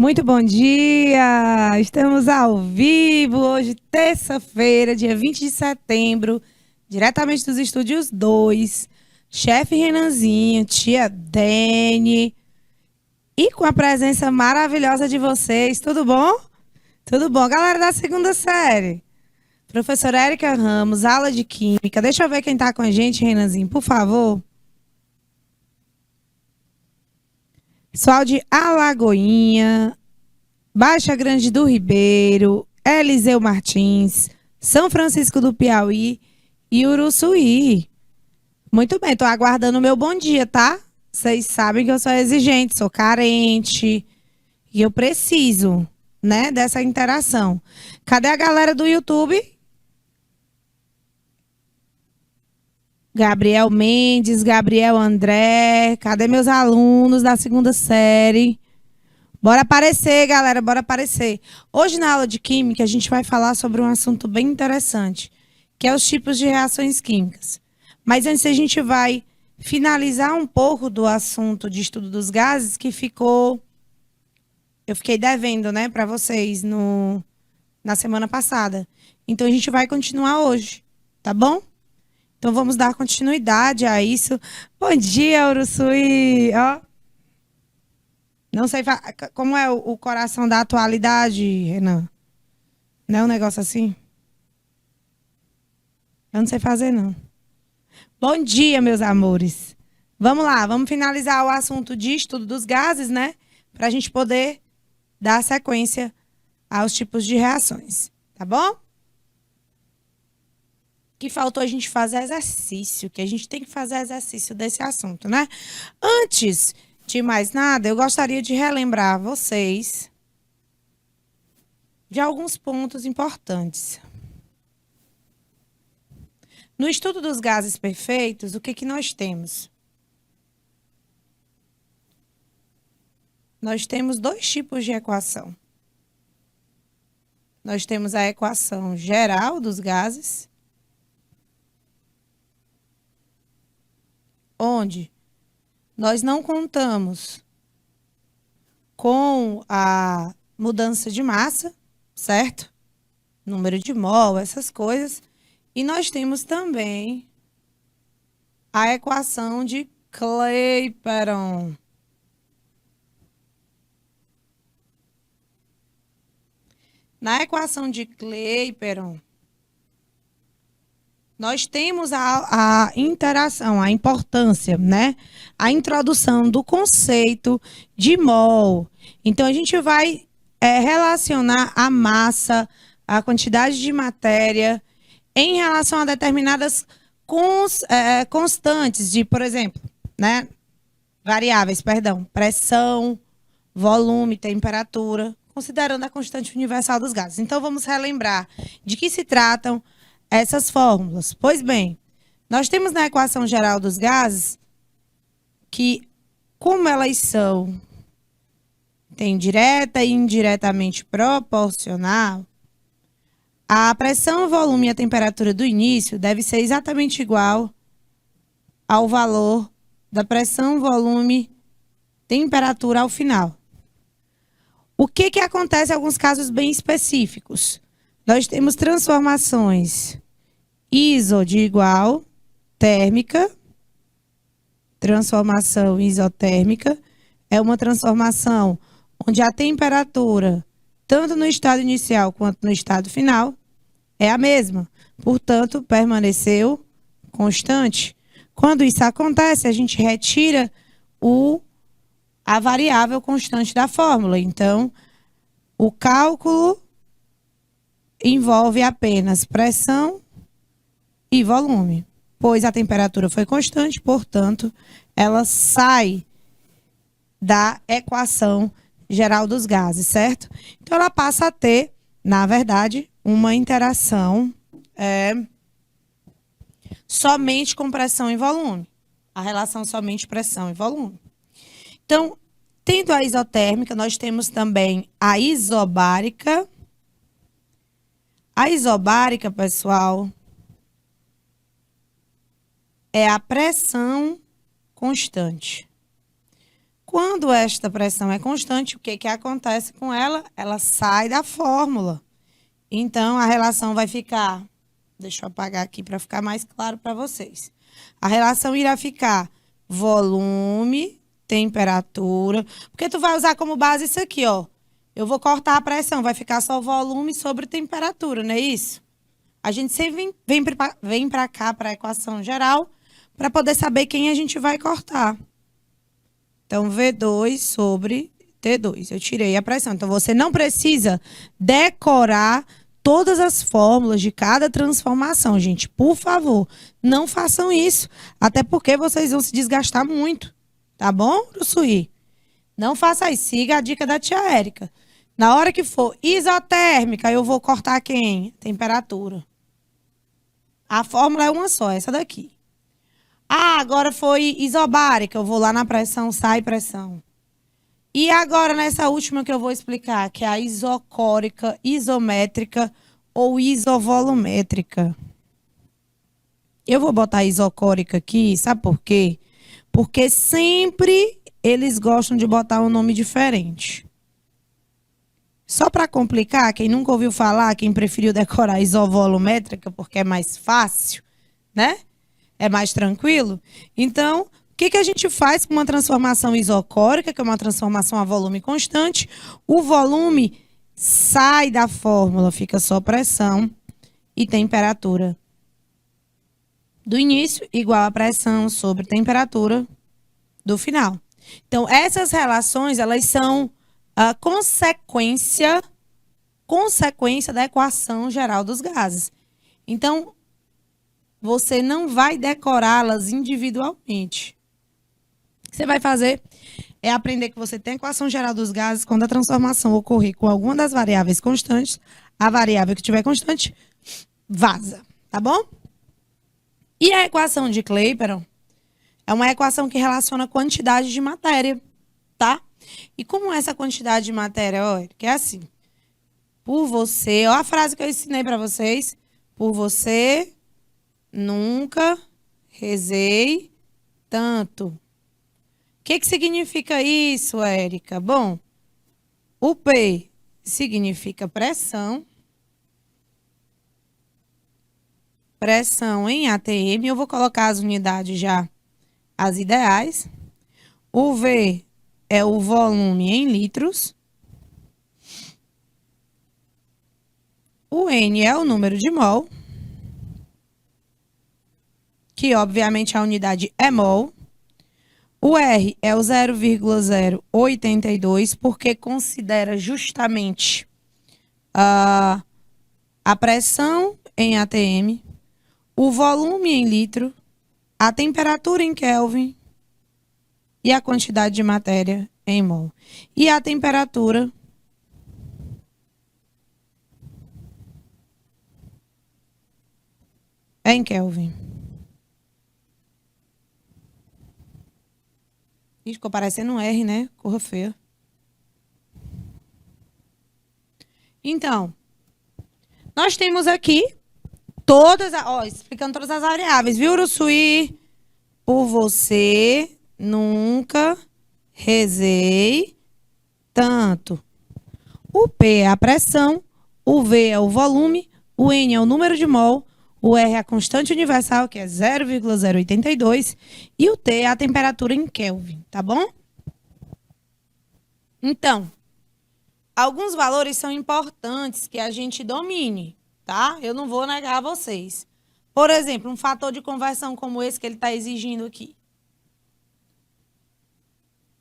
Muito bom dia! Estamos ao vivo hoje, terça-feira, dia 20 de setembro, diretamente dos estúdios 2. Chefe Renanzinho, tia Dene e com a presença maravilhosa de vocês. Tudo bom? Tudo bom. Galera da segunda série. Professora Érica Ramos, aula de Química. Deixa eu ver quem está com a gente, Renanzinho, por favor. Pessoal de Alagoinha, Baixa Grande do Ribeiro, Eliseu Martins, São Francisco do Piauí e Uruçuí. Muito bem, estou aguardando o meu bom dia, tá? Vocês sabem que eu sou exigente, sou carente e eu preciso, né, dessa interação. Cadê a galera do YouTube? Gabriel Mendes, Gabriel André, cadê meus alunos da segunda série? Bora aparecer, galera, bora aparecer. Hoje, na aula de Química, a gente vai falar sobre um assunto bem interessante, que é os tipos de reações químicas. Mas antes, a gente vai finalizar um pouco do assunto de estudo dos gases, que eu fiquei devendo, né, para vocês na semana passada. Então, a gente vai continuar hoje, tá bom? Então, vamos dar continuidade a isso. Bom dia, Uruçuí! Ó. Não sei como é o coração da atualidade, Renan. Não é um negócio assim? Eu não sei fazer, não. Bom dia, meus amores. Vamos lá, vamos finalizar o assunto de estudo dos gases, né? Para a gente poder dar sequência aos tipos de reações, tá bom? Que faltou a gente fazer exercício, que a gente tem que fazer exercício desse assunto, né? Antes de mais nada, eu gostaria de relembrar vocês de alguns pontos importantes. No estudo dos gases perfeitos, o que nós temos? Nós temos dois tipos de equação. Nós temos a equação geral dos gases, onde nós não contamos com a mudança de massa, certo? Número de mol, essas coisas. E nós temos também a equação de Clapeyron. Na equação de Clapeyron, nós temos a interação, a importância, né? A introdução do conceito de mol. Então, a gente vai relacionar a massa, a quantidade de matéria, em relação a determinadas constantes de, por exemplo, né? Variáveis, perdão, pressão, volume, temperatura, considerando a constante universal dos gases. Então, vamos relembrar de que se tratam essas fórmulas. Pois bem, nós temos na equação geral dos gases que, como elas têm direta e indiretamente proporcional, a pressão, o volume e a temperatura do início deve ser exatamente igual ao valor da pressão, volume, temperatura ao final. O que acontece em alguns casos bem específicos? Nós temos transformações iso de igual, térmica, transformação isotérmica, é uma transformação onde a temperatura, tanto no estado inicial quanto no estado final, é a mesma. Portanto, permaneceu constante. Quando isso acontece, a gente retira a variável constante da fórmula. Então, o cálculo envolve apenas pressão e volume, pois a temperatura foi constante, portanto, ela sai da equação geral dos gases, certo? Então, ela passa a ter, na verdade, uma interação somente com pressão e volume. A relação somente pressão e volume. Então, tendo a isotérmica, nós temos também a isobárica. A isobárica, pessoal, é a pressão constante. Quando esta pressão é constante, o que que acontece com ela? Ela sai da fórmula. Então, a relação vai ficar... Deixa eu apagar aqui para ficar mais claro para vocês. A relação irá ficar volume, temperatura... Porque tu vai usar como base isso aqui, ó. Eu vou cortar a pressão, vai ficar só volume sobre temperatura, não é isso? A gente sempre vem para cá, para a equação geral, para poder saber quem a gente vai cortar. Então, V2 sobre T2. Eu tirei a pressão. Então, você não precisa decorar todas as fórmulas de cada transformação, gente. Por favor, não façam isso. Até porque vocês vão se desgastar muito. Tá bom, Urussuí? Não faça isso. Siga a dica da tia Érica. Na hora que for isotérmica, eu vou cortar quem? Temperatura. A fórmula é uma só, essa daqui. Ah, agora foi isobárica, eu vou lá na pressão, sai pressão. E agora nessa última que eu vou explicar, que é a isocórica, isométrica ou isovolumétrica. Eu vou botar isocórica aqui, sabe por quê? Porque sempre eles gostam de botar um nome diferente. Só para complicar, quem nunca ouviu falar, quem preferiu decorar isovolumétrica porque é mais fácil, né? É mais tranquilo. Então, o que que a gente faz com uma transformação isocórica, que é uma transformação a volume constante? O volume sai da fórmula, fica só pressão e temperatura. Do início, igual a pressão sobre temperatura do final. Então, essas relações, elas são a consequência da equação geral dos gases. Então, você não vai decorá-las individualmente. O que você vai fazer é aprender que você tem a equação geral dos gases quando a transformação ocorrer com alguma das variáveis constantes, a variável que estiver constante, vaza, tá bom? E a equação de Clapeyron é uma equação que relaciona quantidade de matéria, tá? E como essa quantidade de matéria, ó, que é assim, por você, ó a frase que eu ensinei para vocês, por você nunca rezei tanto. O que que significa isso, Érica? Bom, o P significa pressão. Pressão em ATM. Eu vou colocar as unidades já, as ideais. O V é o volume em litros. O N é o número de mol, que obviamente a unidade é mol. O R é o 0,082, porque considera justamente a pressão em ATM, o volume em litro, a temperatura em Kelvin e a quantidade de matéria em mol. E a temperatura é em Kelvin. Ih, ficou parecendo um R, né? Corra feia. Então, nós temos aqui todas, ó, explicando todas as variáveis, viu, Urussuí? Por você nunca rezei tanto. O P é a pressão, o V é o volume, o N é o número de mol, o R é a constante universal, que é 0,082, e o T é a temperatura em Kelvin, tá bom? Então, alguns valores são importantes que a gente domine, tá? Eu não vou negar a vocês. Por exemplo, um fator de conversão como esse que ele está exigindo aqui.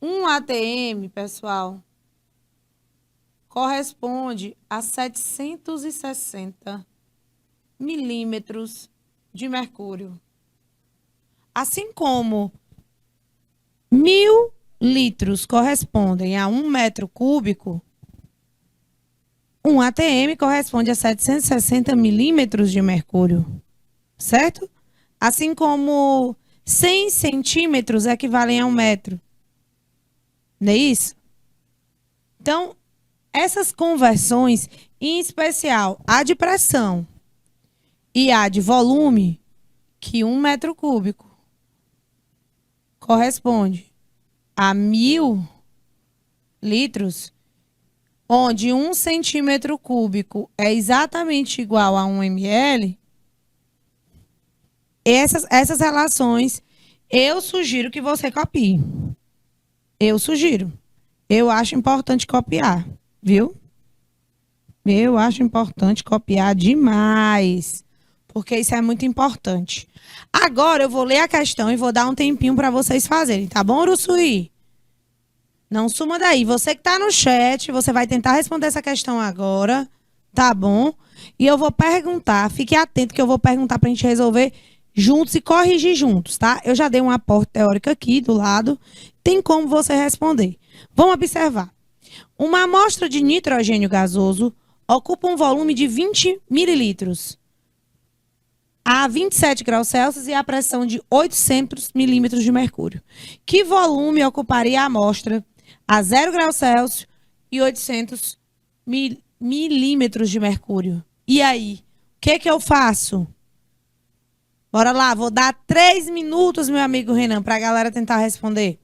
Um ATM, pessoal, corresponde a 760 milímetros de mercúrio. Assim como 1.000 litros correspondem a 1 metro cúbico, um ATM corresponde a 760 milímetros de mercúrio, certo? Assim como 100 centímetros equivalem a 1 metro. Não é isso? Então, essas conversões, em especial a de pressão e a de volume, que 1 metro cúbico corresponde a 1.000 litros, onde 1 centímetro cúbico é exatamente igual a 1 ml, essas relações eu sugiro que você copie. Eu sugiro. Eu acho importante copiar, viu? Eu acho importante copiar demais, porque isso é muito importante. Agora eu vou ler a questão e vou dar um tempinho para vocês fazerem, tá bom, Uruçuí? Não suma daí. Você que está no chat, você vai tentar responder essa questão agora, tá bom? E eu vou perguntar, fique atento que eu vou perguntar para a gente resolver juntos e corrigir juntos, tá? Eu já dei um aporte teórico aqui do lado, tem como você responder. Vamos observar. Uma amostra de nitrogênio gasoso ocupa um volume de 20 mililitros a 27 graus Celsius e a pressão de 800 milímetros de mercúrio. Que volume ocuparia a amostra a 0 graus Celsius e 800 milímetros de mercúrio? E aí, o que eu faço? Bora lá, vou dar 3 minutos, meu amigo Renan, para a galera tentar responder.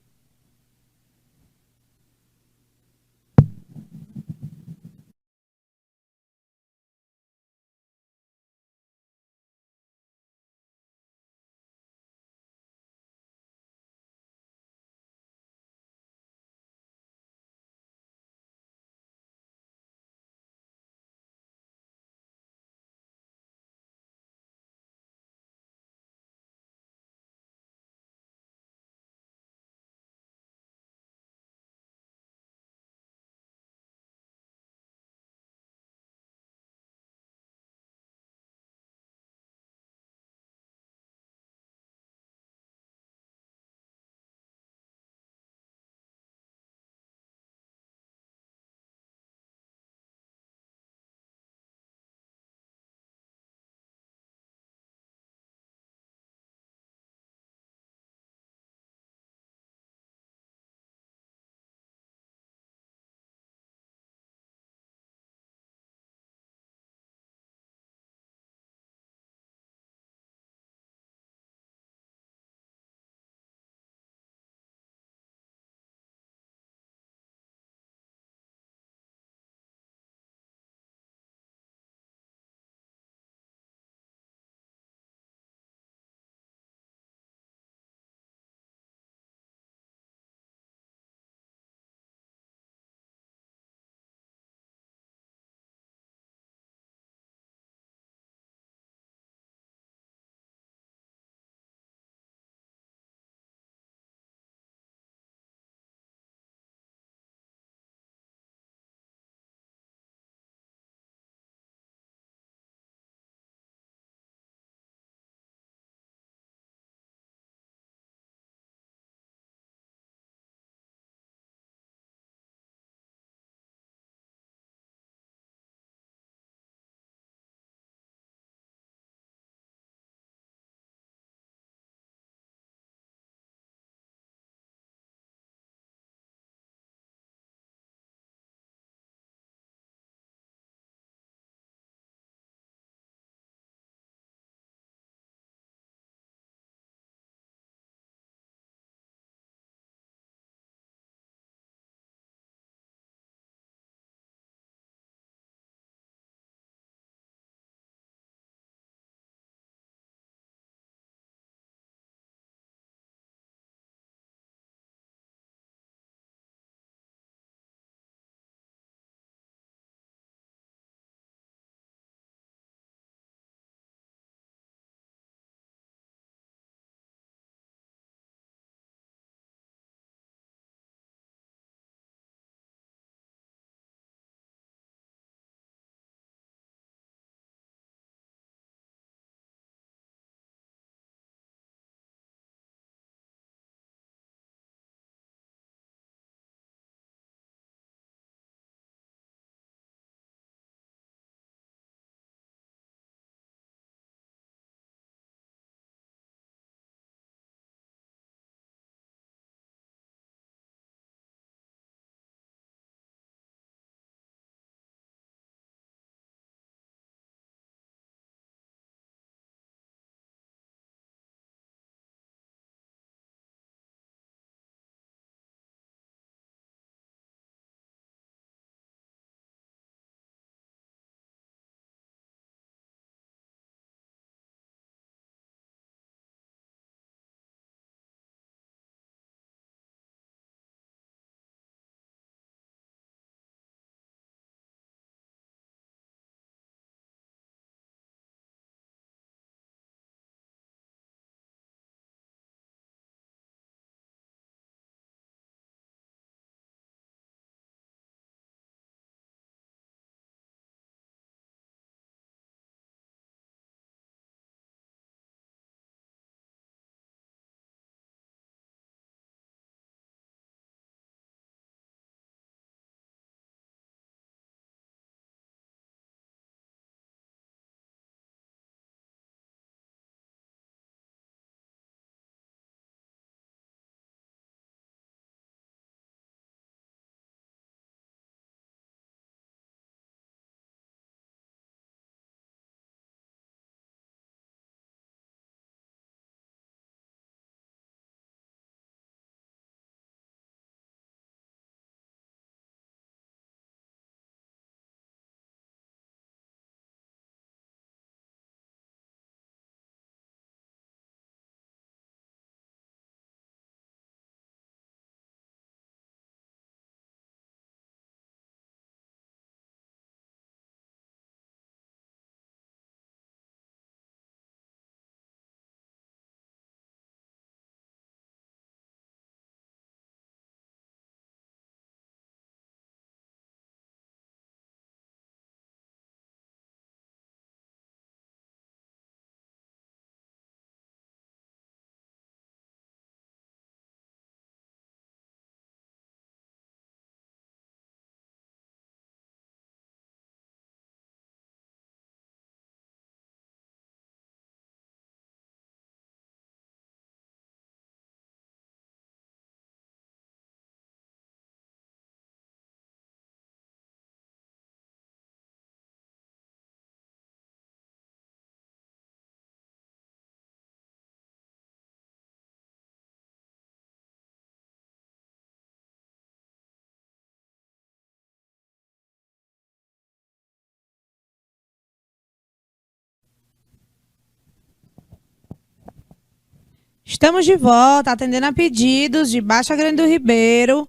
Estamos de volta, atendendo a pedidos de Baixa Grande do Ribeiro.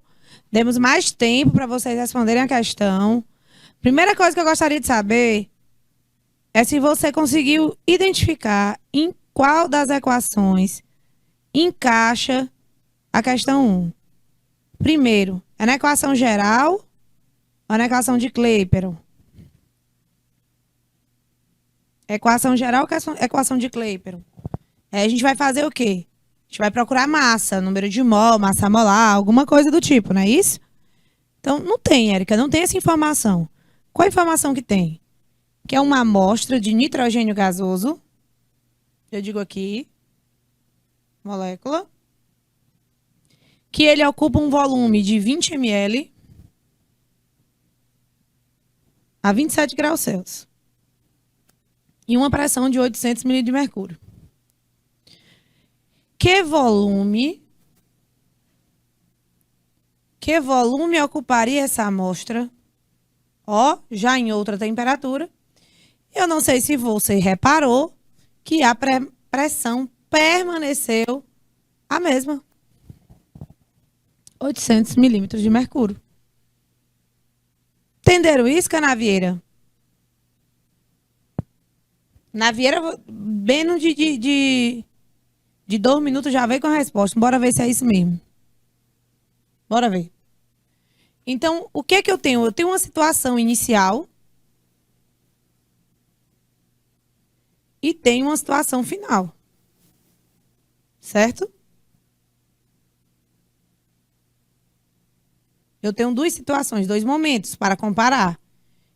Demos mais tempo para vocês responderem a questão. Primeira coisa que eu gostaria de saber é se você conseguiu identificar em qual das equações encaixa a questão 1. Primeiro, é na equação geral ou na equação de Clapeyron? Equação geral ou equação de Clapeyron? Aí a gente vai fazer o quê? A gente vai procurar massa, número de mol, massa molar, alguma coisa do tipo, não é isso? Então, não tem, Érica, não tem essa informação. Qual a informação que tem? Que é uma amostra de nitrogênio gasoso. Eu digo aqui, molécula. Que ele ocupa um volume de 20 ml a 27 graus Celsius. E uma pressão de 800 ml de mercúrio. Que volume ocuparia essa amostra? Ó, já em outra temperatura. Eu não sei se você reparou que a pressão permaneceu a mesma. 800 milímetros de mercúrio. Entenderam isso, Canavieira? Navieira, menos de 2 minutos já veio com a resposta. Bora ver se é isso mesmo. Bora ver. Então, o que é que eu tenho? Eu tenho uma situação inicial e tenho uma situação final. Certo? Eu tenho duas situações, dois momentos para comparar.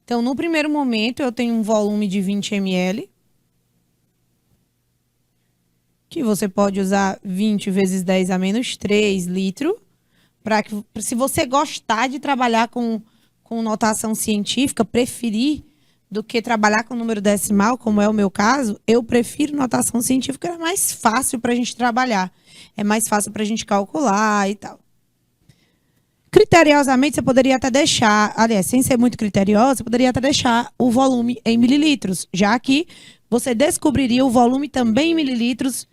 Então, no primeiro momento, eu tenho um volume de 20 ml. Que você pode usar 20 vezes 10 a menos 3 litros. Para que, se você gostar de trabalhar com notação científica, preferir do que trabalhar com número decimal, como é o meu caso, eu prefiro notação científica, é mais fácil para a gente trabalhar. É mais fácil para a gente calcular e tal. Criteriosamente, você poderia até deixar, aliás, sem ser muito criteriosa, você poderia até deixar o volume em mililitros, já que você descobriria o volume também em mililitros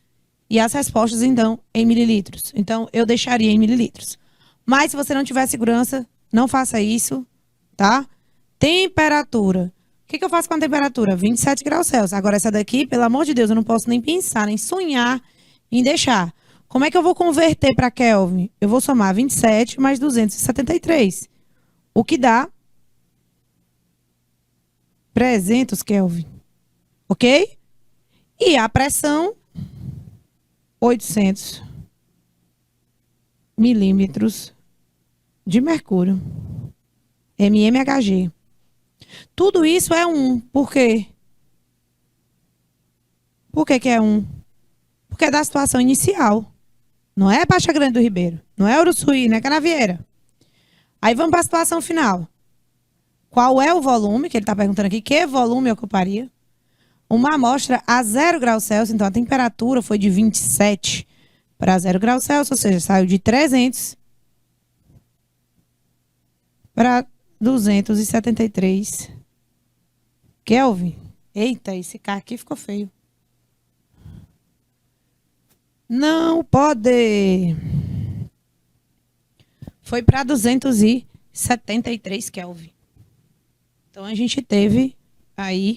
e as respostas, então, em mililitros. Então, eu deixaria em mililitros. Mas, se você não tiver segurança, não faça isso, tá? Temperatura. O que eu faço com a temperatura? 27 graus Celsius. Agora, essa daqui, pelo amor de Deus, eu não posso nem pensar, nem sonhar em deixar. Como é que eu vou converter para Kelvin? Eu vou somar 27 mais 273. O que dá 300 Kelvin. Ok? E a pressão, 800 milímetros de mercúrio. mmHg. Tudo isso é 1. Por quê? Por que é 1? Porque é da situação inicial. Não é Baixa Grande do Ribeiro. Não é Uruçuí, não é Canavieira. Aí vamos para a situação final. Qual é o volume? Que ele está perguntando aqui. Que volume ocuparia? Uma amostra a 0 graus Celsius. Então, a temperatura foi de 27 para 0 graus Celsius. Ou seja, saiu de 300 para 273 Kelvin. Eita, esse K aqui ficou feio. Não pode. Foi para 273 Kelvin. Então, a gente teve aí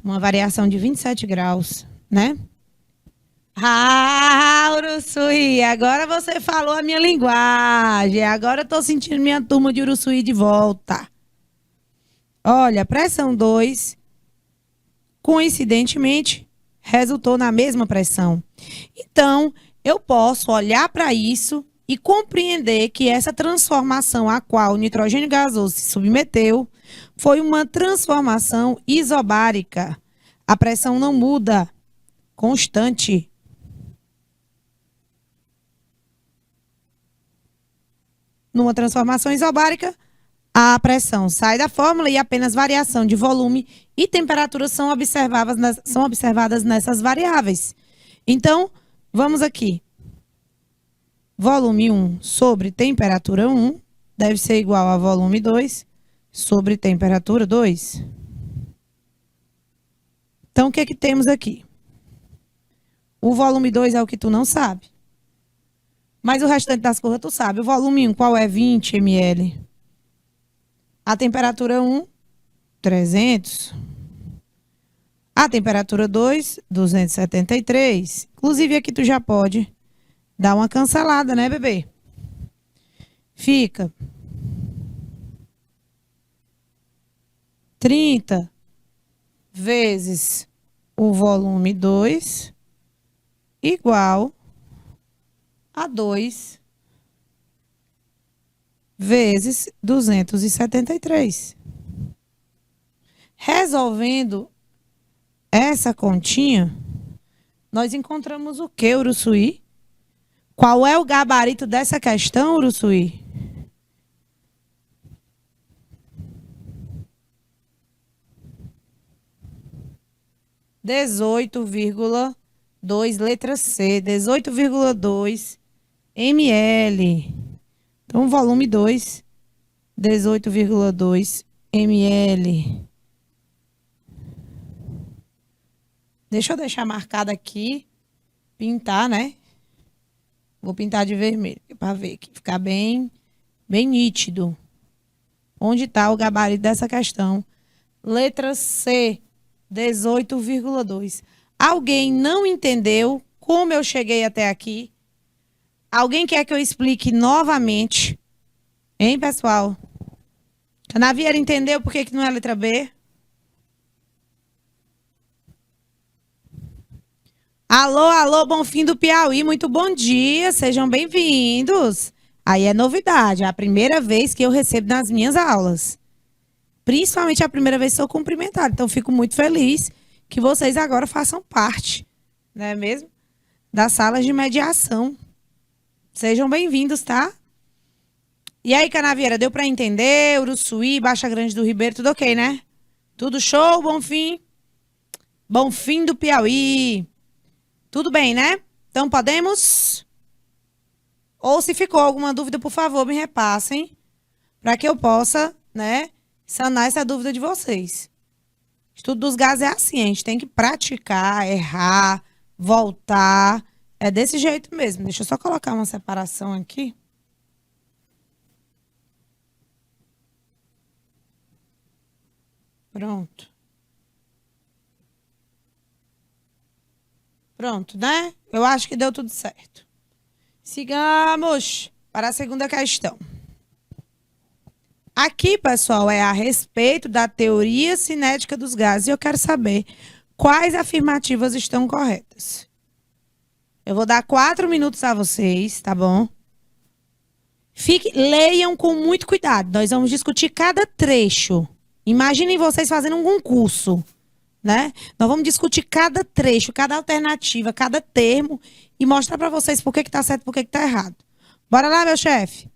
uma variação de 27 graus, né? Ah, Uruçuí, agora você falou a minha linguagem. Agora eu tô sentindo minha turma de Uruçuí de volta. Olha, pressão 2, coincidentemente, resultou na mesma pressão. Então, eu posso olhar para isso e compreender que essa transformação a qual o nitrogênio gasoso se submeteu foi uma transformação isobárica. A pressão não muda, constante. Numa transformação isobárica, a pressão sai da fórmula e apenas variação de volume e temperatura são observadas nessas variáveis. Então, vamos aqui. Volume 1 sobre temperatura 1 deve ser igual a volume 2 sobre temperatura 2. Então, o que é que temos aqui? O volume 2 é o que tu não sabe. Mas o restante das coisas tu sabe. O volume 1, qual é? 20 ml. A temperatura 1, 300. A temperatura 2, 273. Inclusive aqui tu já pode dar uma cancelada, né, bebê? Fica 30 vezes o volume 2 igual a 2 vezes 273. Resolvendo essa continha, nós encontramos o que, Uruçuí? Qual é o gabarito dessa questão, Uruçuí? Dezoito vírgula dois, letra C, 18,2 ml. Então, volume 2, 18,2 ml. Deixa eu deixar marcado aqui, pintar, né? Vou pintar de vermelho, para ver aqui, ficar bem nítido. Onde está o gabarito dessa questão? Letra C, 18,2. Alguém não entendeu como eu cheguei até aqui? Alguém quer que eu explique novamente? Hein, pessoal? Canavieira entendeu por que não é letra B? Alô, alô, Bonfim do Piauí, muito bom dia, sejam bem-vindos. Aí é novidade, é a primeira vez que eu recebo nas minhas aulas. Principalmente a primeira vez que sou cumprimentada. Então, fico muito feliz que vocês agora façam parte, não é mesmo? Das salas de mediação. Sejam bem-vindos, tá? E aí, Canavieira, deu para entender? Uruçuí, Baixa Grande do Ribeiro, tudo ok, né? Tudo show, Bonfim? Bonfim do Piauí. Tudo bem, né? Então, podemos? Ou se ficou alguma dúvida, por favor, me repassem, para que eu possa, né, sanar essa dúvida de vocês. Estudo dos gases é assim, a gente tem que praticar, errar, voltar. É desse jeito mesmo. Deixa eu só colocar uma separação aqui. Pronto. Pronto, né? Eu acho que deu tudo certo. Sigamos para a segunda questão. Aqui, pessoal, é a respeito da teoria cinética dos gases. E eu quero saber quais afirmativas estão corretas. Eu vou dar 4 minutos a vocês, tá bom? Leiam com muito cuidado. Nós vamos discutir cada trecho. Imaginem vocês fazendo um concurso, né? Nós vamos discutir cada trecho, cada alternativa, cada termo e mostrar para vocês por que está certo e por que está errado. Bora lá, meu chefe.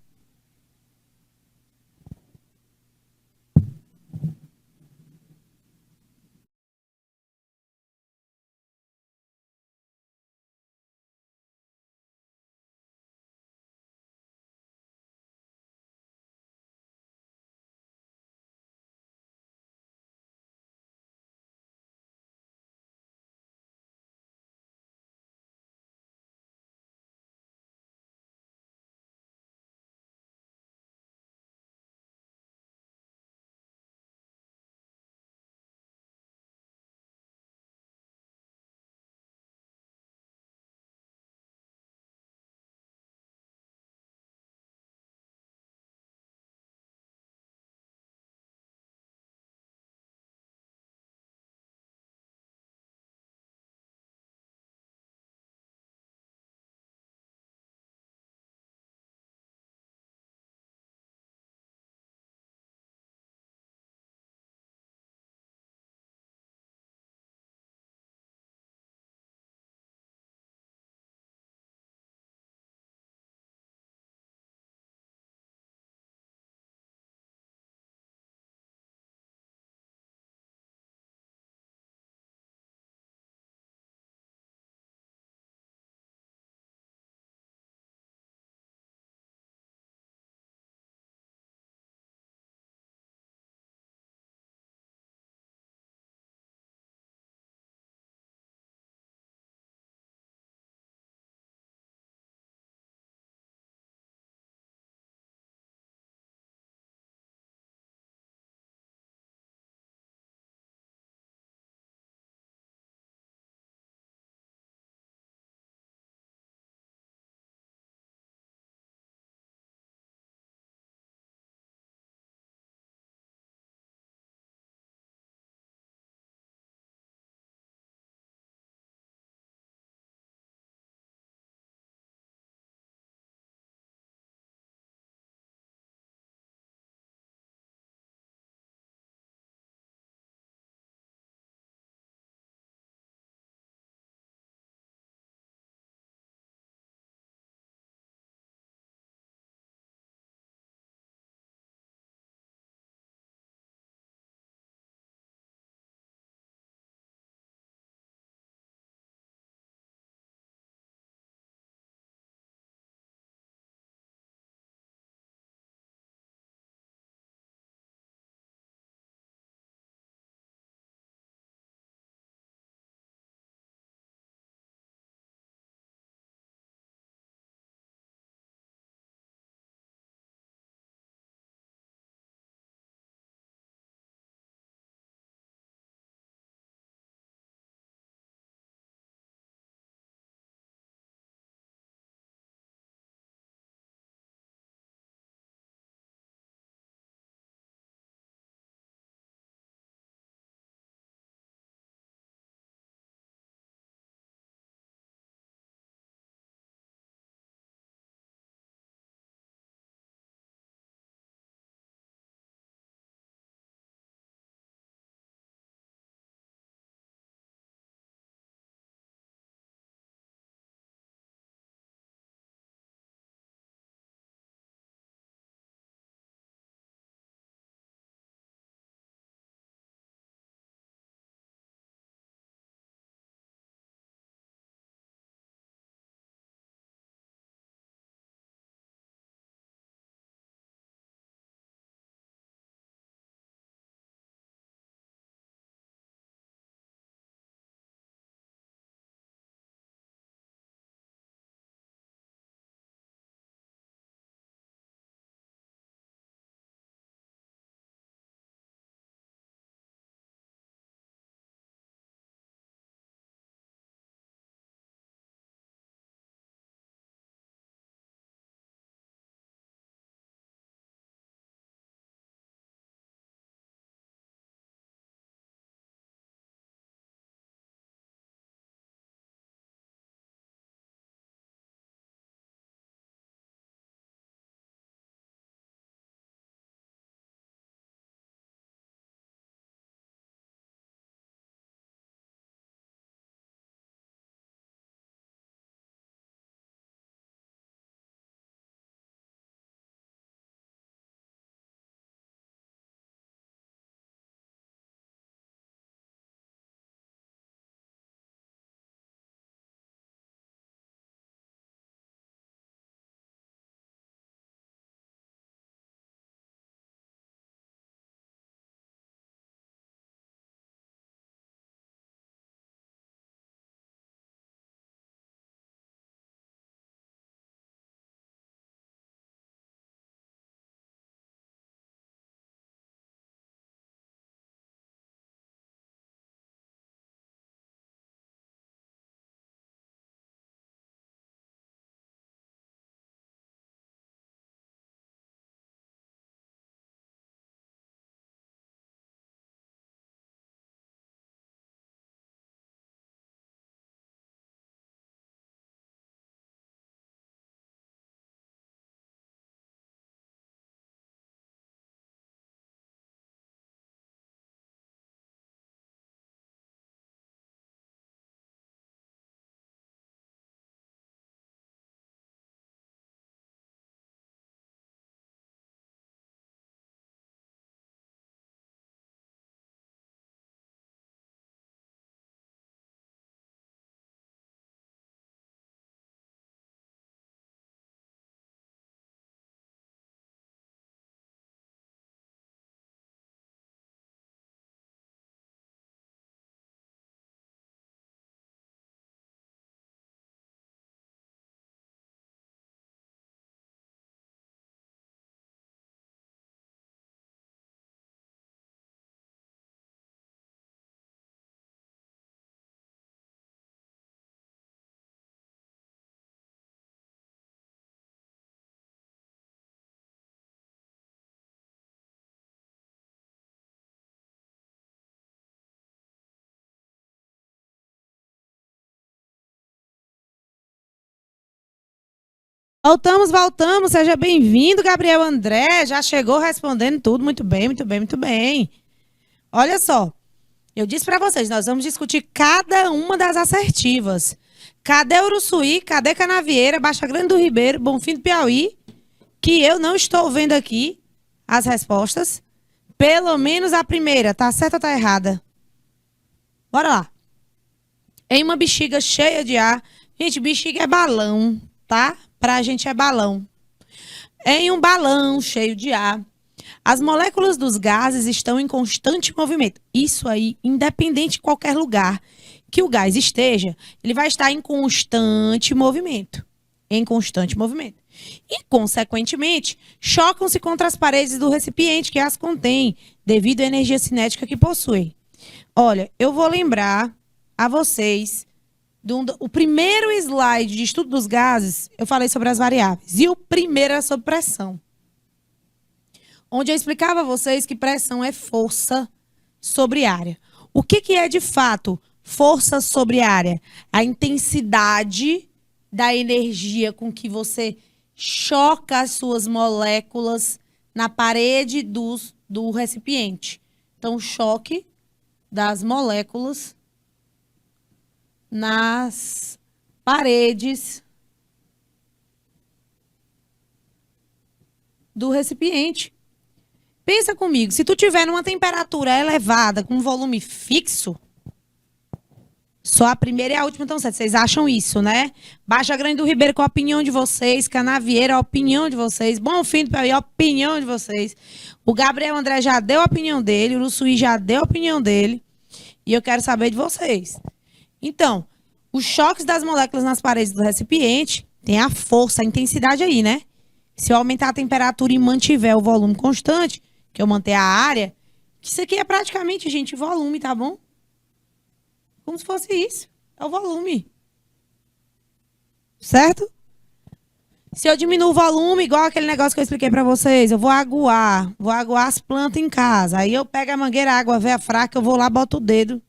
Voltamos. Seja bem-vindo, Gabriel André. Já chegou respondendo tudo. Muito bem, muito bem, muito bem. Olha só, eu disse para vocês, nós vamos discutir cada uma das assertivas. Cadê Uruçuí? Cadê Canavieira? Baixa Grande do Ribeiro? Bonfim do Piauí? Que eu não estou vendo aqui as respostas. Pelo menos a primeira. Tá certa ou tá errada? Bora lá. Em uma bexiga cheia de ar. Gente, bexiga é balão, tá? Pra gente é balão. Em um balão cheio de ar, as moléculas dos gases estão em constante movimento. Isso aí, independente de qualquer lugar que o gás esteja, ele vai estar em constante movimento. Em constante movimento. E, consequentemente, chocam-se contra as paredes do recipiente que as contém, devido à energia cinética que possuem. Olha, eu vou lembrar a vocês o primeiro slide de estudo dos gases, eu falei sobre as variáveis. E o primeiro era sobre pressão. Onde eu explicava a vocês que pressão é força sobre área. O que é, de fato, força sobre área? A intensidade da energia com que você choca as suas moléculas na parede do recipiente. Então, o choque das moléculas nas paredes do recipiente. Pensa comigo, se tu tiver numa temperatura elevada, com volume fixo, só a primeira e a última estão certas. Vocês acham isso, né? Baixa Grande do Ribeiro com a opinião de vocês, Canavieira, a opinião de vocês, Bonfim do Piauí, a opinião de vocês. O Gabriel André já deu a opinião dele, o Uruçuí já deu a opinião dele, e eu quero saber de vocês. Então, os choques das moléculas nas paredes do recipiente tem a força, a intensidade aí, né? Se eu aumentar a temperatura e mantiver o volume constante, que eu manter a área, isso aqui é praticamente, gente, volume, tá bom? Como se fosse isso. É o volume. Certo? Se eu diminuo o volume, igual aquele negócio que eu expliquei pra vocês, eu vou aguar as plantas em casa. Aí eu pego a mangueira, a água véia fraca, eu vou lá, boto o dedo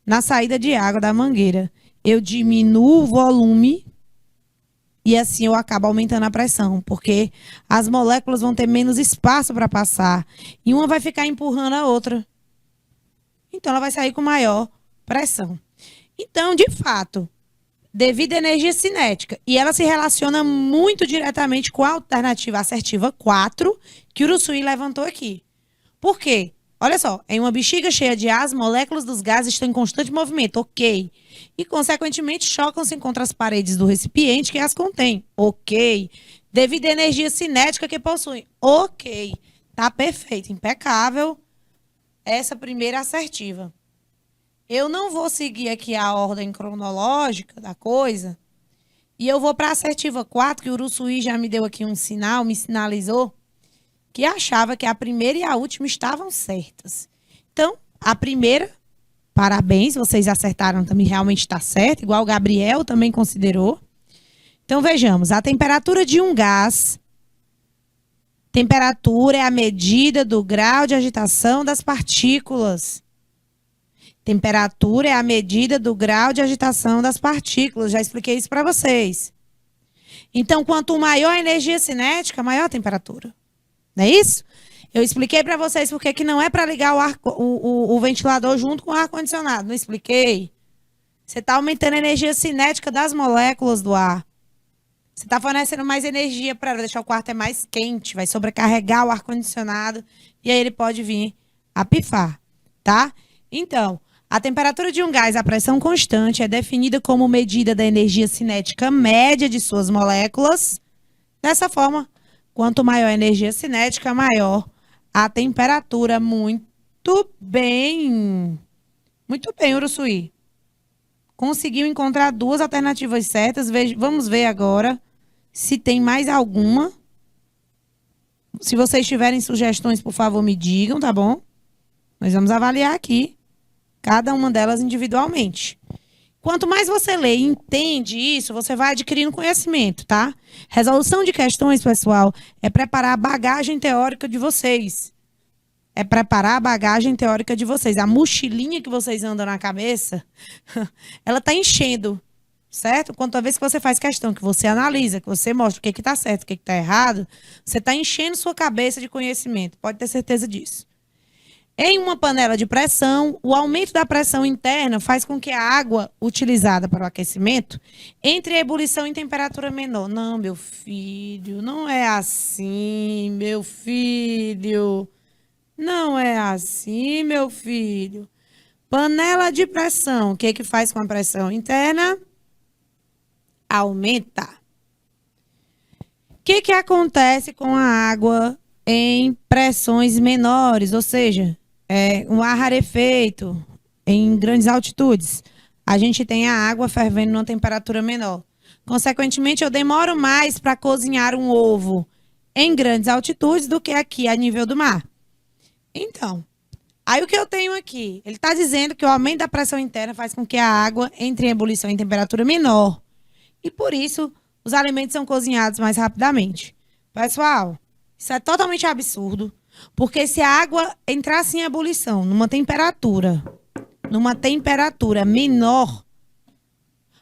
na saída de água da mangueira. Eu diminuo o volume e assim eu acabo aumentando a pressão, porque as moléculas vão ter menos espaço para passar e uma vai ficar empurrando a outra. Então ela vai sair com maior pressão. Então, de fato, devido à energia cinética, e ela se relaciona muito diretamente com a alternativa assertiva 4, que o Uruçuí levantou aqui. Por quê? Olha só, em uma bexiga cheia de ar, as moléculas dos gases estão em constante movimento, ok. E, consequentemente, chocam-se contra as paredes do recipiente que as contém, ok. Devido à energia cinética que possuem, ok. Tá perfeito, impecável essa primeira assertiva. Eu não vou seguir aqui a ordem cronológica da coisa, e eu vou para a assertiva 4, que o Uruçuí já me deu aqui um sinal, me sinalizou, que achava que a primeira e a última estavam certas. Então, a primeira, parabéns, vocês acertaram também, realmente está certo, igual o Gabriel também considerou. Então, vejamos, a temperatura de um gás, temperatura é a medida do grau de agitação das partículas. Temperatura é a medida do grau de agitação das partículas, já expliquei isso para vocês. Então, quanto maior a energia cinética, maior a temperatura. Não é isso? Eu expliquei para vocês porque que não é para ligar o ventilador junto com o ar-condicionado. Não expliquei? Você está aumentando a energia cinética das moléculas do ar. Você está fornecendo mais energia para deixar o quarto mais quente. Vai sobrecarregar o ar-condicionado e aí ele pode vir a pifar, tá? Então, a temperatura de um gás a pressão constante é definida como medida da energia cinética média de suas moléculas. Dessa forma, quanto maior a energia cinética, maior a temperatura. Muito bem. Muito bem, Uruçuí. Conseguiu encontrar duas alternativas certas. Vamos ver agora se tem mais alguma. Se vocês tiverem sugestões, por favor, me digam, tá bom? Nós vamos avaliar aqui cada uma delas individualmente. Quanto mais você lê e entende isso, você vai adquirindo conhecimento, tá? Resolução de questões, pessoal, é preparar a bagagem teórica de vocês. É preparar a bagagem teórica de vocês. A mochilinha que vocês andam na cabeça, ela tá enchendo. certo? Quanto a vez que você faz questão, que você analisa, que você mostra o que está certo, o que está errado, você está enchendo sua cabeça de conhecimento. Pode ter certeza disso. Em uma panela de pressão, o aumento da pressão interna faz com que a água utilizada para o aquecimento entre em ebulição em temperatura menor. Não, meu filho, não é assim, meu filho. Não é assim, meu filho. Panela de pressão, o que que faz com a pressão interna? Aumenta. O que que acontece com a água em pressões menores, ou seja, um ar rarefeito em grandes altitudes? A gente tem a água fervendo numa temperatura menor. Consequentemente, eu demoro mais para cozinhar um ovo em grandes altitudes do que aqui a nível do mar. Então, aí o que eu tenho aqui? Ele está dizendo que o aumento da pressão interna faz com que a água entre em ebulição em temperatura menor. E por isso, os alimentos são cozinhados mais rapidamente. Pessoal, isso é totalmente absurdo. Porque se a água entrasse em ebulição numa temperatura menor,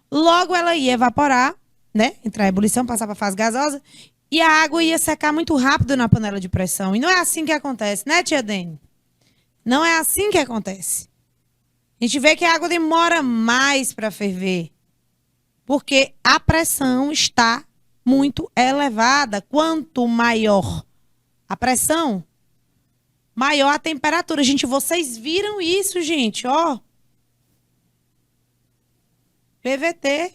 logo ela ia evaporar, né? Entrar em ebulição, passar para a fase gasosa, e a água ia secar muito rápido na panela de pressão. E não é assim que acontece, né, tia Dene? Não é assim que acontece. A gente vê que a água demora mais para ferver, porque a pressão está muito elevada. Quanto maior a pressão, maior a temperatura. Gente, vocês viram isso, gente, ó. PVT.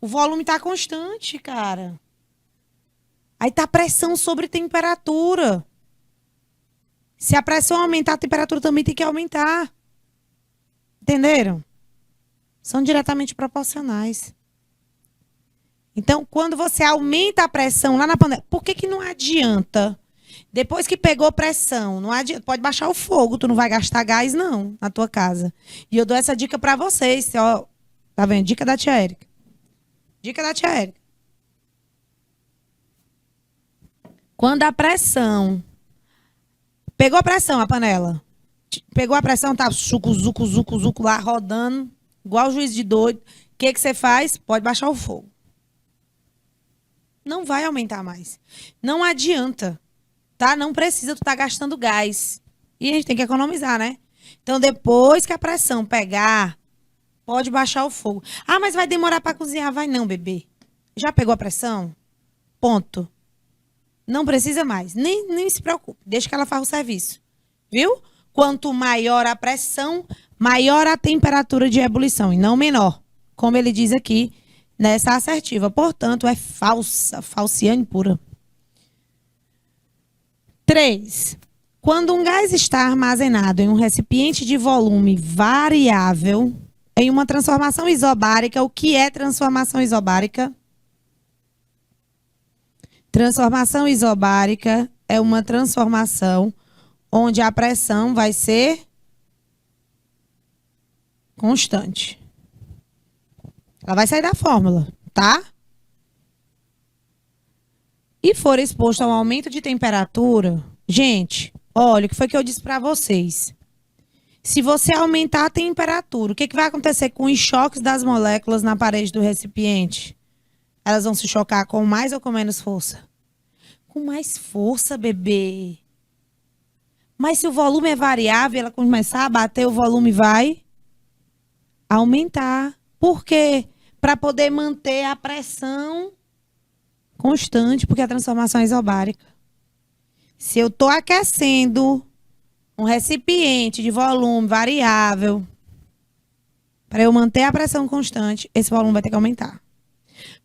O volume está constante, cara. Aí tá pressão sobre temperatura. Se a pressão aumentar, a temperatura também tem que aumentar. Entenderam? São diretamente proporcionais. Então, quando você aumenta a pressão lá na panela, por que que não adianta? Depois que pegou pressão, não adianta, pode baixar o fogo, tu não vai gastar gás não na tua casa. E eu dou essa dica para vocês, ó. Tá vendo? Dica da tia Érica. Dica da tia Érica. Quando a pressão pegou a pressão, a panela. Pegou a pressão, tá zuco, zuco, zuco, zuco lá rodando, igual juiz de doido. O que que você faz? Pode baixar o fogo. Não vai aumentar mais. Não adianta, tá? Não precisa tu tá gastando gás. E a gente tem que economizar, né? Então, depois que a pressão pegar, pode baixar o fogo. Ah, mas vai demorar para cozinhar. Vai não, bebê. Já pegou a pressão? Ponto. Não precisa mais. Nem se preocupe. Deixa que ela faça o serviço. Viu? Quanto maior a pressão, maior a temperatura de ebulição, e não menor. Como ele diz aqui nessa assertiva. Portanto, é falsa. Falciane pura. 3. Quando um gás está armazenado em um recipiente de volume variável, em uma transformação isobárica, o que é transformação isobárica? Transformação isobárica é uma transformação onde a pressão vai ser constante. Ela vai sair da fórmula, tá? E for exposto a um aumento de temperatura, gente, olha o que foi que eu disse para vocês. Se você aumentar a temperatura, o que vai acontecer com os choques das moléculas na parede do recipiente? Elas vão se chocar com mais ou com menos força? Com mais força, bebê. Mas se o volume é variável, ela começar a bater, o volume vai aumentar. Por quê? Para poder manter a pressão constante, porque a transformação é isobárica. Se eu estou aquecendo um recipiente de volume variável, para eu manter a pressão constante, esse volume vai ter que aumentar.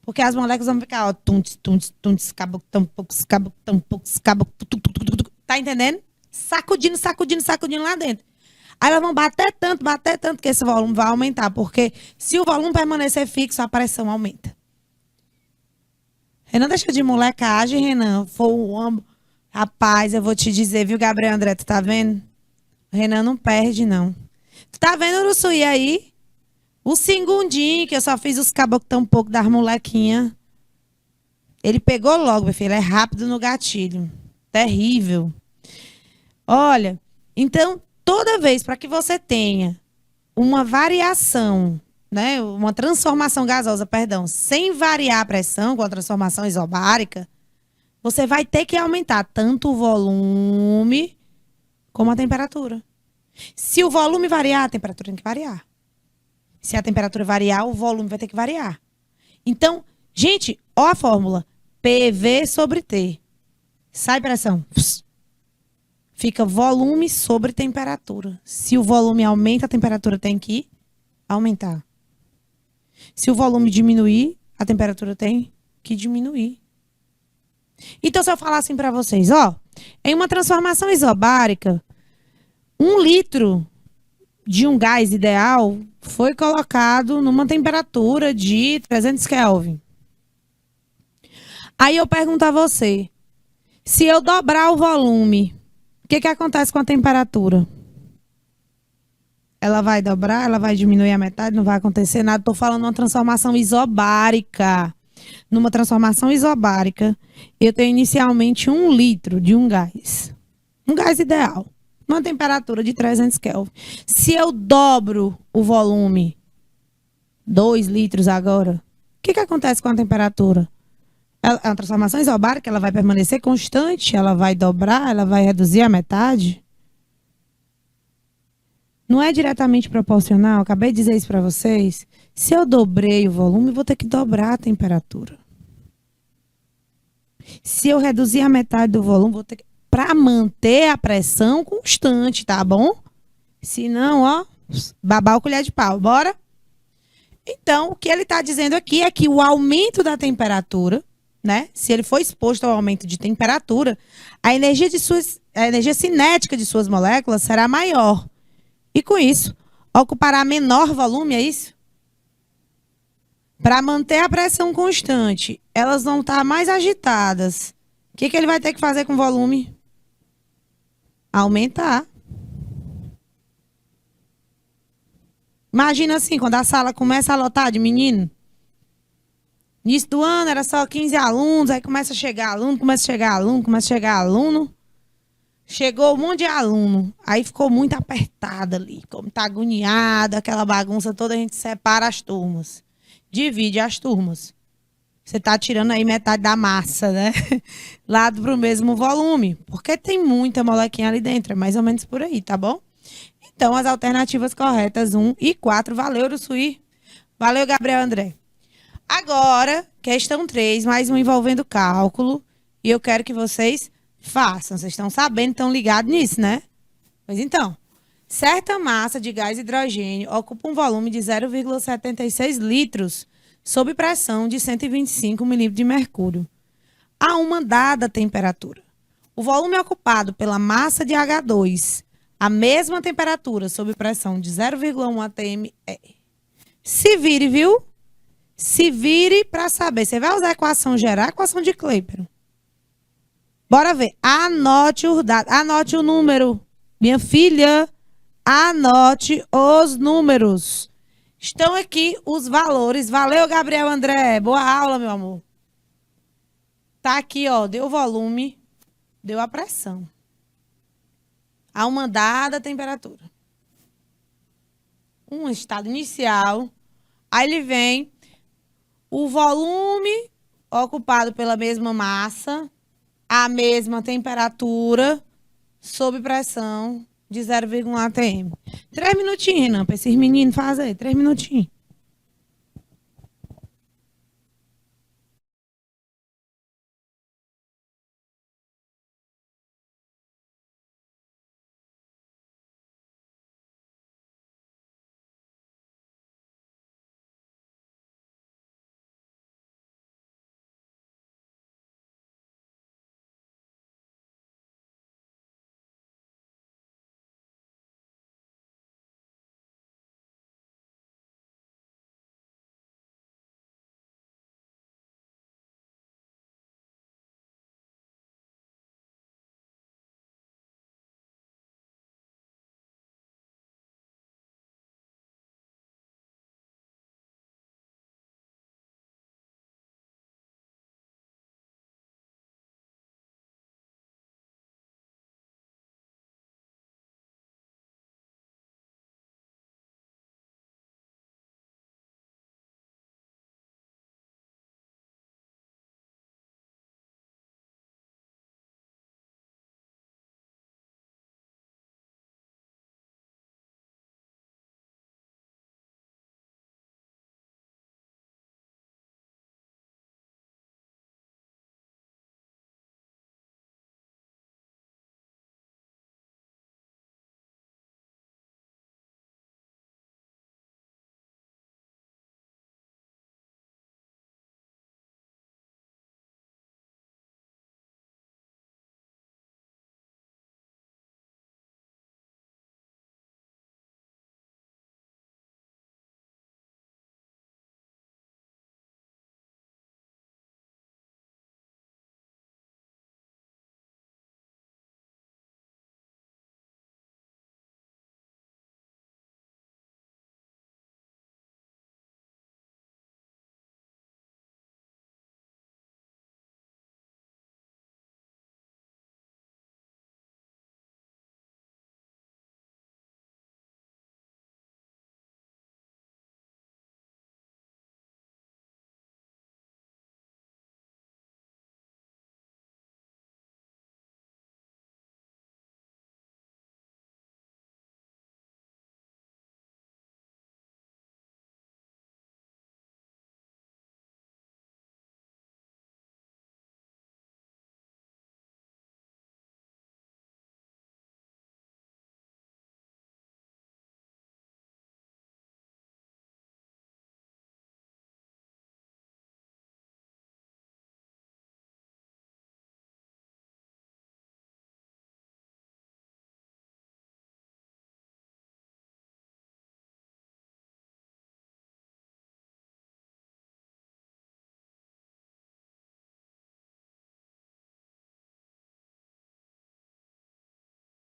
Porque as moléculas vão ficar, ó, tá entendendo? Sacudindo, sacudindo, sacudindo lá dentro. Aí elas vão bater tanto que esse volume vai aumentar. Porque se o volume permanecer fixo, a pressão aumenta. Renan, deixa de molecagem, Renan. Rapaz, eu vou te dizer, viu, Gabriel André, tu tá vendo? O Renan não perde, não. Tu tá vendo o Uruçuí aí? O segundinho que eu só fiz os caboclos tão pouco das molequinhas. Ele pegou logo, meu filho. Ele é rápido no gatilho. Terrível. Olha, então, toda vez para que você tenha uma variação né, uma transformação gasosa, perdão, sem variar a pressão, com a transformação isobárica, você vai ter que aumentar tanto o volume como a temperatura. Se o volume variar, a temperatura tem que variar. Se a temperatura variar, o volume vai ter que variar. Então, gente, ó a fórmula. PV sobre T. Sai pressão. Fica volume sobre temperatura. Se o volume aumenta, a temperatura tem que aumentar. Se o volume diminuir, a temperatura tem que diminuir. Então, se eu falar assim para vocês, ó, em uma transformação isobárica, 1 litro de um gás ideal foi colocado numa temperatura de 300 Kelvin. Aí eu pergunto a você, se eu dobrar o volume, o que acontece com a temperatura? Ela vai dobrar, ela vai diminuir a metade, não vai acontecer nada. Estou falando de uma transformação isobárica. Numa transformação isobárica, eu tenho inicialmente 1 litro de um gás. Um gás ideal. Numa temperatura de 300 Kelvin. Se eu dobro o volume, 2 litros agora, o que acontece com a temperatura? É uma transformação isobárica, ela vai permanecer constante, ela vai dobrar, ela vai reduzir a metade. Não é diretamente proporcional, acabei de dizer isso para vocês. Se eu dobrei o volume, vou ter que dobrar a temperatura. Se eu reduzir a metade do volume, vou ter que... Para manter a pressão constante, tá bom? Se não, ó, babar o colher de pau. Bora? Então, o que ele está dizendo aqui é que o aumento da temperatura, né? Se ele for exposto ao aumento de temperatura, a energia cinética de suas moléculas será maior. E com isso, ocupará menor volume, é isso? Para manter a pressão constante, elas vão estar mais agitadas. O que ele vai ter que fazer com o volume? Aumentar. Imagina assim, quando a sala começa a lotar de menino. Início do ano era só 15 alunos, aí começa a chegar aluno, começa a chegar aluno, começa a chegar aluno. Chegou um monte de aluno, aí ficou muito apertada ali, como tá agoniada, aquela bagunça toda, a gente separa as turmas. Divide as turmas. Você está tirando aí metade da massa, né? Lá para o mesmo volume. Porque tem muita molequinha ali dentro. É mais ou menos por aí, tá bom? Então, as alternativas corretas 1 e 4. Valeu, Urussuí. Valeu, Gabriel André. Agora, questão 3, mais um envolvendo cálculo. E eu quero que vocês façam. Vocês estão sabendo, estão ligados nisso, né? Pois então, certa massa de gás hidrogênio ocupa um volume de 0,76 litros sob pressão de 125 milímetros de mercúrio, a uma dada temperatura. O volume ocupado pela massa de H2, a mesma temperatura sob pressão de 0,1 atm é... Se vire, viu? Se vire para saber. Você vai usar a equação geral, a equação de Clapeyron. Bora ver. Anote os dados. Anote o número. Minha filha, anote os números. Estão aqui os valores. Valeu, Gabriel André. Boa aula, meu amor. Tá aqui, ó. Deu o volume, deu a pressão. A uma dada temperatura. Um estado inicial. Aí ele vem o volume ocupado pela mesma massa, a mesma temperatura, sob pressão de 0,1 atm. 3 minutinhos, Renan, para esses meninos fazerem. 3 minutinhos.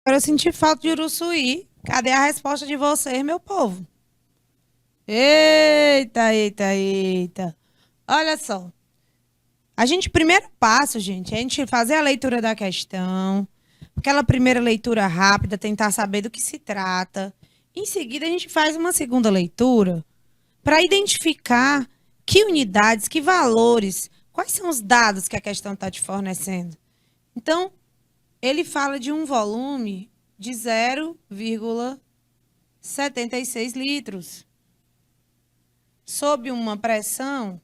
Eu senti falta de Uruçuí. Cadê a resposta de vocês, meu povo? Eita, eita, eita. Olha só. Primeiro passo, gente, é a gente fazer a leitura da questão. Aquela primeira leitura rápida, tentar saber do que se trata. Em seguida, a gente faz uma segunda leitura para identificar que unidades, que valores, quais são os dados que a questão está te fornecendo. Então, ele fala de um volume de 0,76 litros, sob uma pressão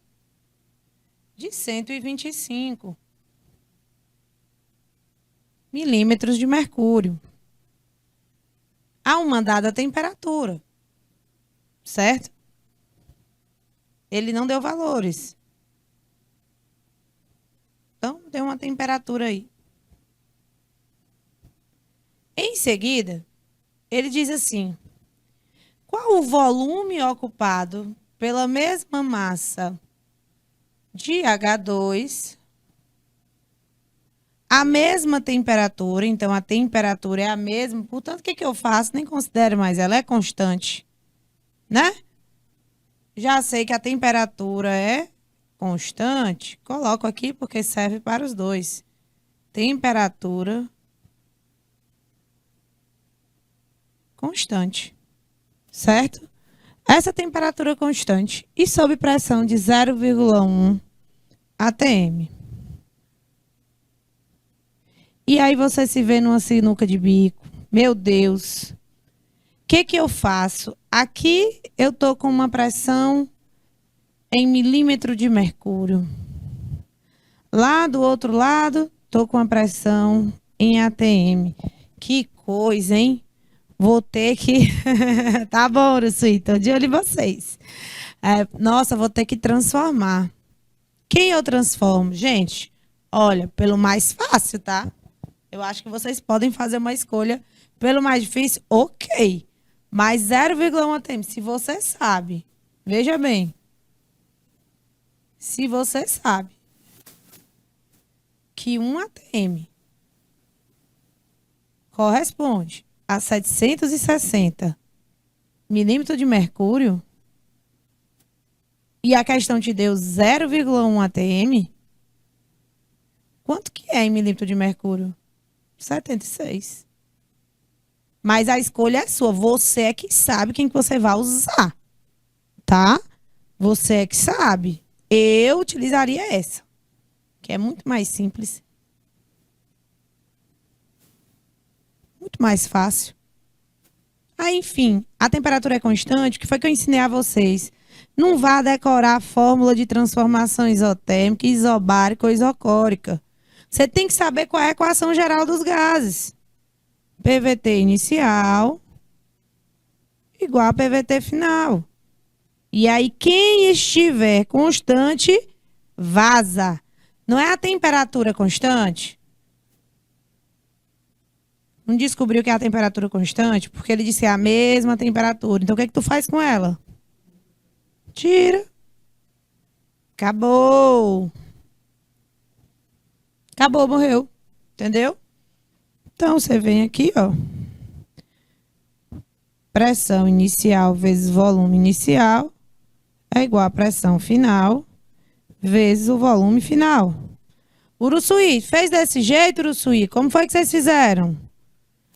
de 125 milímetros de mercúrio, a uma dada temperatura, certo? Ele não deu valores. Então, deu uma temperatura aí. Em seguida, ele diz assim: qual o volume ocupado pela mesma massa de H2, a mesma temperatura, então a temperatura é a mesma, portanto, o que eu faço? Nem considero mais, ela é constante, né? Já sei que a temperatura é constante, coloco aqui porque serve para os dois. Temperatura constante, certo? Essa temperatura constante e sob pressão de 0,1 atm. E aí você se vê numa sinuca de bico. Meu Deus. O que eu faço? Aqui eu tô com uma pressão em milímetro de mercúrio. Lá do outro lado, tô com a pressão em atm. Que coisa, hein? Vou ter que... Tá bom, Uruçuí, tô de olho em vocês. Nossa, vou ter que transformar. Quem eu transformo? Gente, olha, pelo mais fácil, tá? Eu acho que vocês podem fazer uma escolha pelo mais difícil, ok. Mas 0,1 atm, se você sabe, veja bem, se você sabe que 1 atm corresponde a 760 milímetros de mercúrio e a questão te deu 0,1 atm, quanto que é em milímetro de mercúrio? 76. Mas a escolha é sua. Você é que sabe quem que você vai usar. Tá? Você é que sabe. Eu utilizaria essa, que é muito mais simples. Muito mais fácil. Aí, enfim, a temperatura é constante, que foi que eu ensinei a vocês. Não vá decorar a fórmula de transformação isotérmica, isobárica ou isocórica. Você tem que saber qual é a equação geral dos gases. PVT inicial igual a PVT final. E aí, quem estiver constante, vaza. Não é a temperatura constante? Não descobriu que é a temperatura constante? Porque ele disse a mesma temperatura. Então, o que é que tu faz com ela? Tira. Acabou. Acabou, morreu. Entendeu? Então, você vem aqui, ó. Pressão inicial vezes volume inicial é igual a pressão final vezes o volume final. Uruçuí, fez desse jeito, Uruçuí? Como foi que vocês fizeram?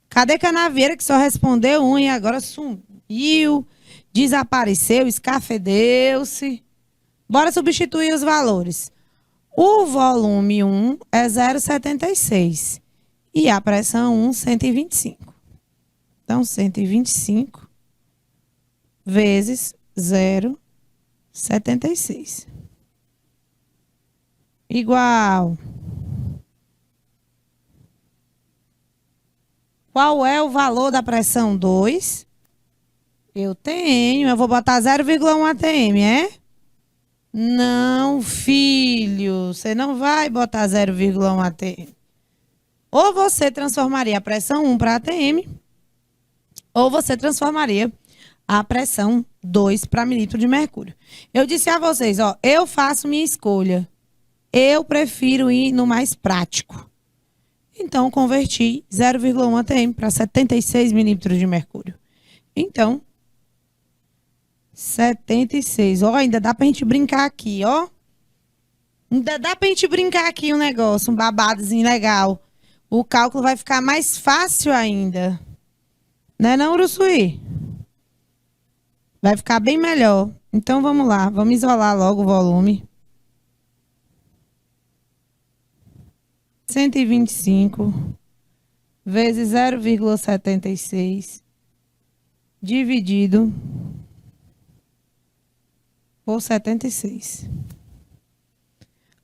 Cadê Canavieira que só respondeu um e agora sumiu, desapareceu, escafedeu-se? Bora substituir os valores. O volume 1 é 0,76 e a pressão 1, 125. Então, 125 vezes 0,76. Igual. Qual é o valor da pressão 2? Eu vou botar 0,1 atm, é? Não, filho, você não vai botar 0,1 atm. Ou você transformaria a pressão 1 para atm, ou você transformaria a pressão 2 para milímetro de mercúrio. Eu disse a vocês, ó, eu faço minha escolha. Eu prefiro ir no mais prático. Então, converti 0,1 atm para 76 milímetros de mercúrio. Então, 76. Ó, ainda dá pra gente brincar aqui, ó. Ainda dá pra gente brincar aqui um negócio, um babadozinho legal. O cálculo vai ficar mais fácil ainda. Né não, Uruçuí? Vai ficar bem melhor. Então, vamos lá. Vamos isolar logo o volume. 125 vezes 0,76 dividido por 76.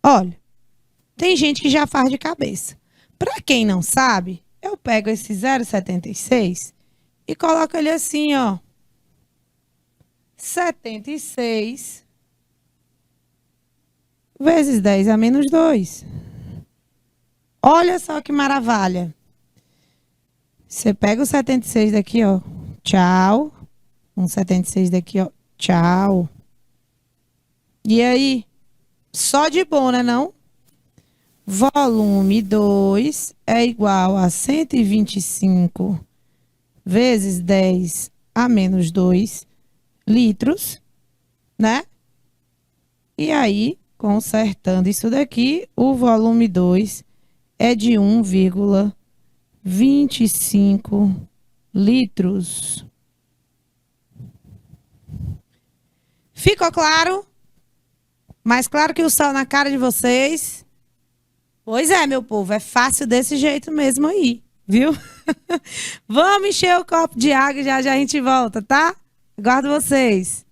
Olha, tem gente que já faz de cabeça. Para quem não sabe, eu pego esse 0,76 e coloco ele assim, ó. 76 vezes 10 a menos 2. Olha só que maravilha. Você pega o 76 daqui, ó. Tchau. Um 76 daqui, ó. Tchau. E aí? Só de bom, né não? Volume 2 é igual a 125 vezes 10 a menos 2 litros, né? E aí, consertando isso daqui, o volume 2 é de 1,25 litros. Ficou claro? Mais claro que o sol na cara de vocês? Pois é, meu povo, é fácil desse jeito mesmo aí, viu? Vamos encher o copo de água e já já a gente volta, tá? Aguardo vocês.